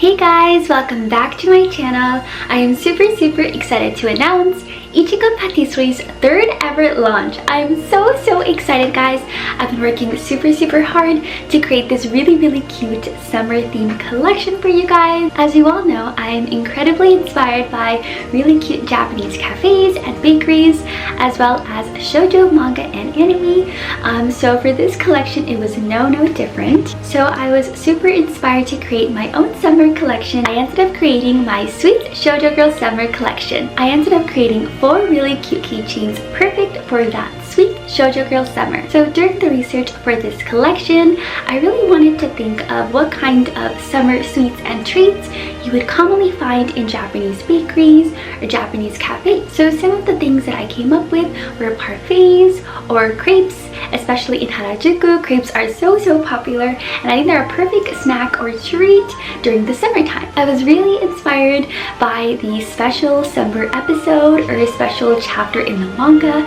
Hey guys, welcome back to my channel. I am super excited to announce Ichigo Patisserie's third ever launch. I'm so excited, guys. I've been working super hard to create this really cute summer themed collection for you guys. As you all know, I am incredibly inspired by really cute Japanese cafes and bakeries, as well as shoujo manga and anime. So for this collection, it was no different. So I was super inspired to create my own summer collection. I ended up creating my Sweet Shoujo Girl Summer collection. I ended up creating 4 really cute keychains perfect for that Sweet Shoujo Girl Summer. So during the research for this collection, I really wanted to think of what kind of summer sweets and treats you would commonly find in Japanese bakeries or Japanese cafes. So some of the things that I came up with were parfaits or crepes. Especially in Harajuku, crepes are so popular, and I think they're a perfect snack or treat during the summertime. I was really inspired by the special summer episode or a special chapter in the manga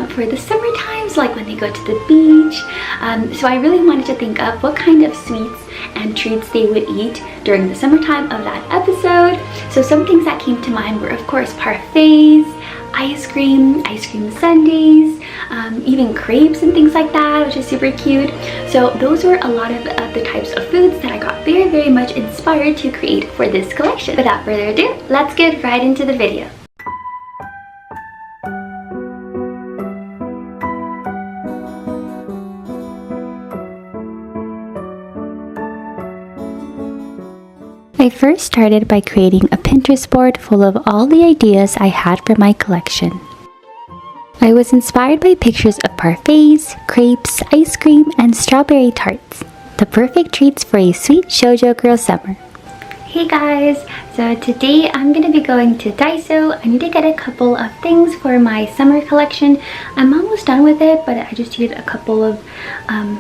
for the summer times, like when they go to the beach. So I really wanted to think of what kind of sweets and treats they would eat during the summertime of that episode. So some things that came to mind were, of course, parfaits, ice cream sundaes, even crepes and things like that, which is super cute. So those were a lot of the types of foods that I got very much inspired to create for this collection. Without further ado, let's get right into the video. I first started by creating a Pinterest board full of all the ideas I had for my collection. I was inspired by pictures of parfaits, crepes, ice cream, and strawberry tarts, the perfect treats for a sweet shoujo girl summer. Hey guys, so today I'm going to be going to Daiso. I need to get a couple of things for my summer collection. I'm almost done with it, but I just needed a couple of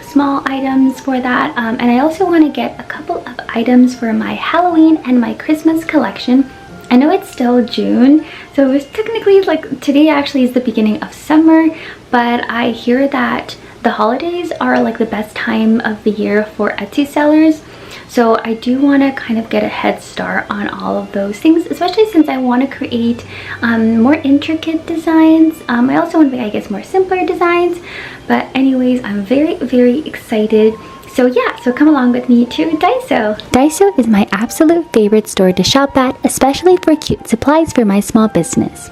small items for that. And I also want to get a couple of items for my Halloween and my Christmas collection. I know it's still June, so it was technically like today actually is the beginning of summer, but I hear that the holidays are like the best time of the year for Etsy sellers. So I do want to kind of get a head start on all of those things, especially since I want to create more intricate designs. I also want to make, I guess, more simpler designs. But anyways, I'm very excited. So yeah, so come along with me to Daiso. Daiso is my absolute favorite store to shop at, especially for cute supplies for my small business.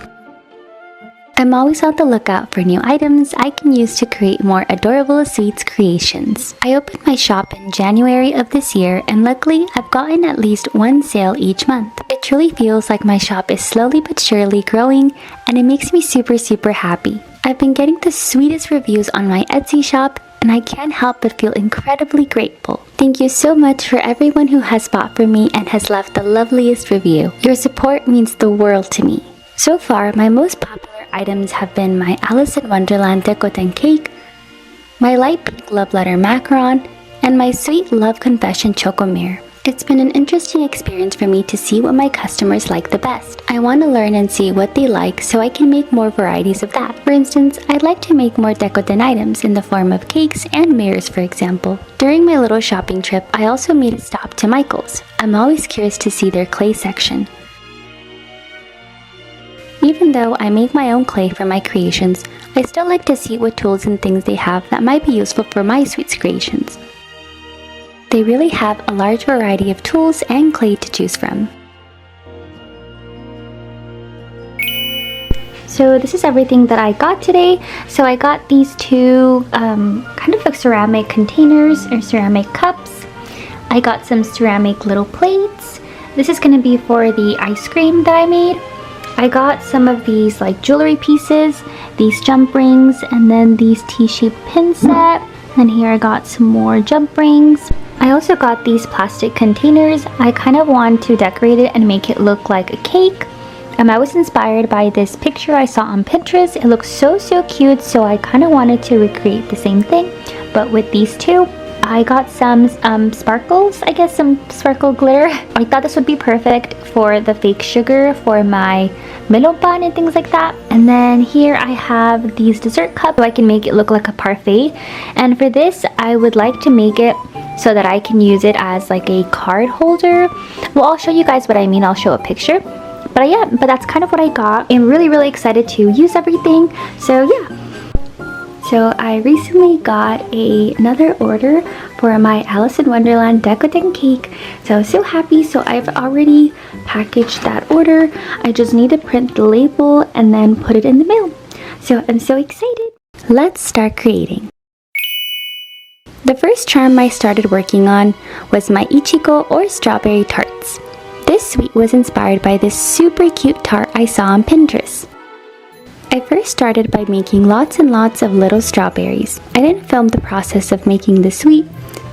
I'm always on the lookout for new items I can use to create more adorable sweets creations. I opened my shop in January of this year, and luckily I've gotten at least one sale each month. It truly feels like my shop is slowly but surely growing, and it makes me super happy. I've been getting the sweetest reviews on my Etsy shop, and I can't help but feel incredibly grateful. Thank you so much for everyone who has bought from me and has left the loveliest review. Your support means the world to me. So far, my most popular items have been my Alice in Wonderland Decoden cake, my light pink love letter macaron, and my sweet love confession chocomere. It's been an interesting experience for me to see what my customers like the best. I want to learn and see what they like so I can make more varieties of that. For instance, I'd like to make more Decoden items in the form of cakes and mirrors, for example. During my little shopping trip, I also made a stop to Michael's. I'm always curious to see their clay section. Even though I make my own clay for my creations, I still like to see what tools and things they have that might be useful for my sweets creations. They really have a large variety of tools and clay to choose from. So this is everything that I got today. So I got these two kind of like ceramic containers or ceramic cups. I got some ceramic little plates. This is going to be for the ice cream that I made. I got some of these like jewelry pieces, these jump rings, and then these T-shaped pin set. And here I got some more jump rings. I also got these plastic containers. I kind of want to decorate it and make it look like a cake. I was inspired by this picture I saw on Pinterest. It looks so cute, so I kind of wanted to recreate the same thing, but with these two. I got some sparkles, I guess some sparkle glitter. I thought this would be perfect for the fake sugar for my melon and things like that. And then here I have these dessert cups so I can make it look like a parfait. And for this, I would like to make it so that I can use it as like a card holder. Well, I'll show you guys what I mean. I'll show a picture. But yeah, but that's kind of what I got. I'm really excited to use everything. So yeah. So I recently got another order for my Alice in Wonderland Decoden cake. So I was so happy. So I've already packaged that order. I just need to print the label and then put it in the mail. So I'm so excited. Let's start creating. The first charm I started working on was my Ichigo or strawberry tarts. This sweet was inspired by this super cute tart I saw on Pinterest. I first started by making lots and lots of little strawberries. I didn't film the process of making the sweet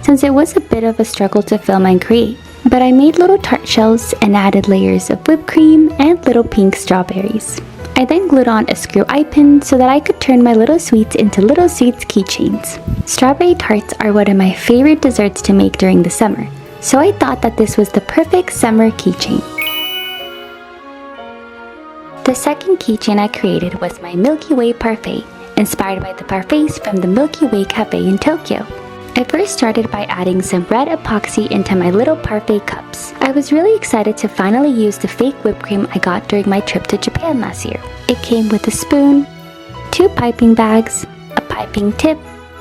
since it was a bit of a struggle to film and create, but I made little tart shells and added layers of whipped cream and little pink strawberries. I then glued on a screw eye pin so that I could turn my little sweets into little sweets keychains. Strawberry tarts are one of my favorite desserts to make during the summer, so I thought that this was the perfect summer keychain. The second keychain I created was my Milky Way parfait, inspired by the parfaits from the Milky Way Cafe in Tokyo. I first started by adding some red epoxy into my little parfait cups. I was really excited to finally use the fake whipped cream I got during my trip to Japan last year. It came with a spoon, 2 piping bags, a piping tip,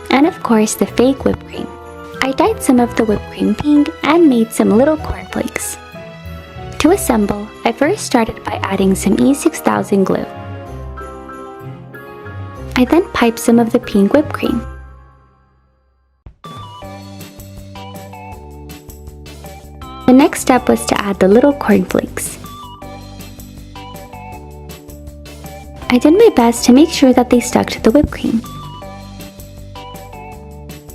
and of course the fake whipped cream. I dyed some of the whipped cream pink and made some little cornflakes. To assemble, I first started by adding some E6000 glue. I then piped some of the pink whipped cream. The next step was to add the little cornflakes. I did my best to make sure that they stuck to the whipped cream.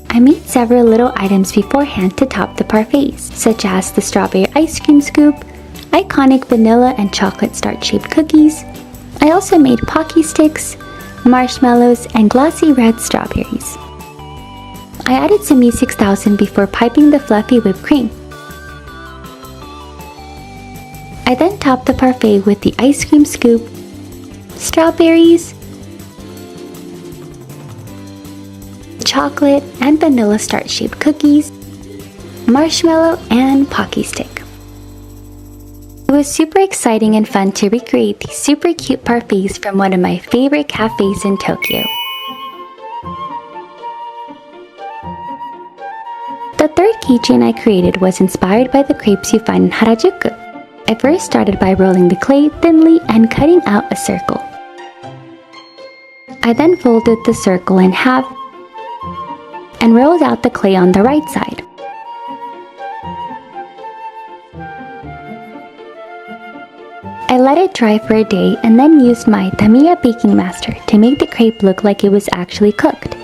I made several little items beforehand to top the parfaits, such as the strawberry ice cream scoop, iconic vanilla and chocolate starch-shaped cookies. I also made Pocky sticks, marshmallows, and glossy red strawberries. I added some E6000 before piping the fluffy whipped cream. I then topped the parfait with the ice cream scoop, strawberries, chocolate and vanilla starch-shaped cookies, marshmallow, and Pocky stick. It was super exciting and fun to recreate these super cute parfaits from one of my favorite cafes in Tokyo. The third keychain I created was inspired by the crepes you find in Harajuku. I first started by rolling the clay thinly and cutting out a circle. I then folded the circle in half and rolled out the clay on the right side. I let it dry for a day and then used my Tamiya baking master to make the crepe look like it was actually cooked.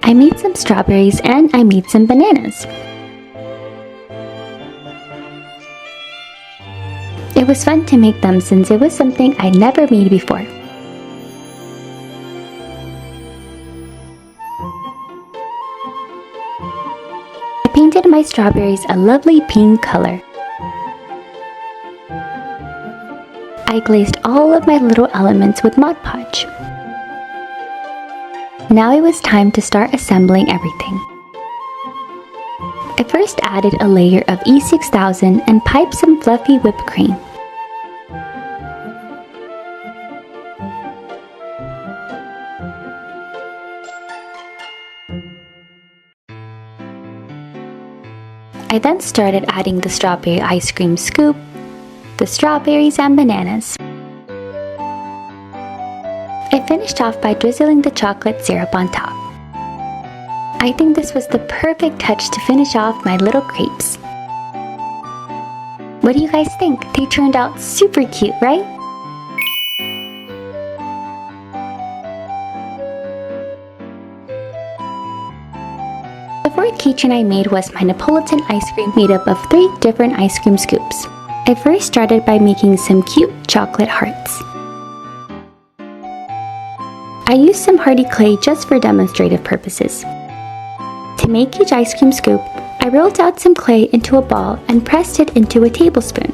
I made some strawberries and I made some bananas. It was fun to make them since it was something I'd never made before. I painted my strawberries a lovely pink color. I glazed all of my little elements with Mod Podge. Now it was time to start assembling everything. I first added a layer of E6000 and piped some fluffy whipped cream. I then started adding the strawberry ice cream scoop, the strawberries and bananas. I finished off by drizzling the chocolate syrup on top. I think this was the perfect touch to finish off my little crepes. What do you guys think? They turned out super cute, right? The fourth keychain I made was my Neapolitan ice cream made up of 3 different ice cream scoops. I first started by making some cute chocolate hearts. I used some hardy clay just for demonstrative purposes. To make each ice cream scoop, I rolled out some clay into a ball and pressed it into a tablespoon.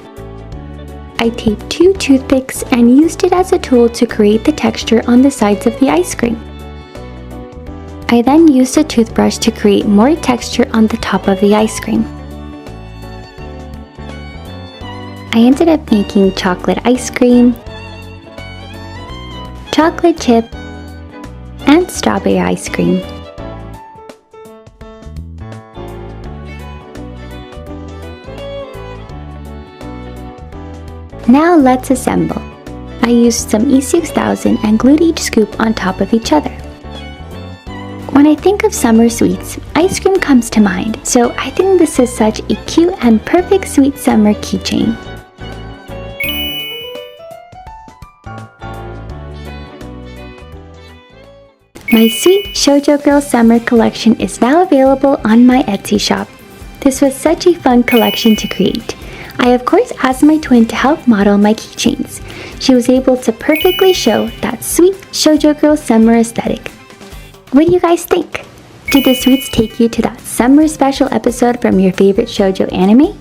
I taped 2 toothpicks and used it as a tool to create the texture on the sides of the ice cream. I then used a toothbrush to create more texture on the top of the ice cream. I ended up making chocolate ice cream, chocolate chip, and strawberry ice cream. Now let's assemble. I used some E6000 and glued each scoop on top of each other. When I think of summer sweets, ice cream comes to mind, so I think this is such a cute and perfect sweet summer keychain. My Sweet Shoujo Girl Summer collection is now available on my Etsy shop. This was such a fun collection to create. I of course asked my twin to help model my keychains. She was able to perfectly show that sweet Shoujo Girl summer aesthetic. What do you guys think? Did the sweets take you to that summer special episode from your favorite shoujo anime?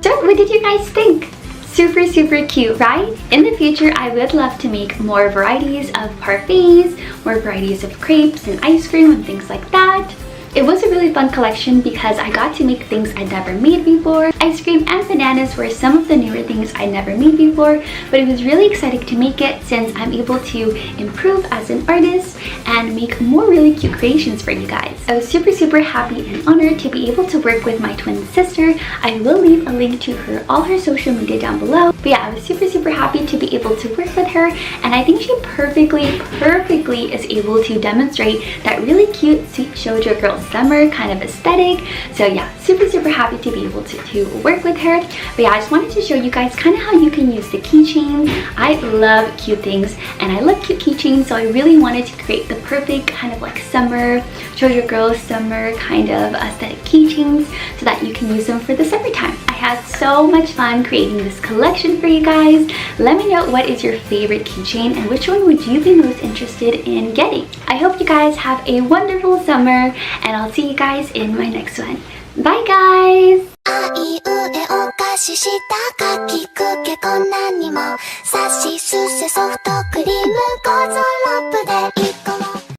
So what did you guys think? Super cute, right? In the future, I would love to make more varieties of parfaits, more varieties of crepes and ice cream and things like that. It was a really fun collection because I got to make things I'd never made before. Ice cream and bananas were some of the newer things I never made before, but it was really exciting to make it since I'm able to improve as an artist and make more really cute creations for you guys. I was super happy and honored to be able to work with my twin sister. I will leave a link to all her social media down below. But yeah, I was super happy to be able to work with her, and I think she perfectly is able to demonstrate that really cute sweet shoujo girl summer kind of aesthetic. So yeah, super happy to be able to work with her. But yeah, I just wanted to show you guys kind of how you can use the keychain. I love cute things and I love cute keychains, so I really wanted to create the perfect kind of like summer shoujo girl summer kind of aesthetic keychains so that you can use them for the summertime. I had so much fun creating this collection for you guys. Let me know what is your favorite keychain and which one would you be most interested in getting. I hope you guys have a wonderful summer, and I'll see you guys in my next one. Bye guys! あいうえお菓子したかきくけこんなにもさしすせソフトクリームゴーゾロップで1個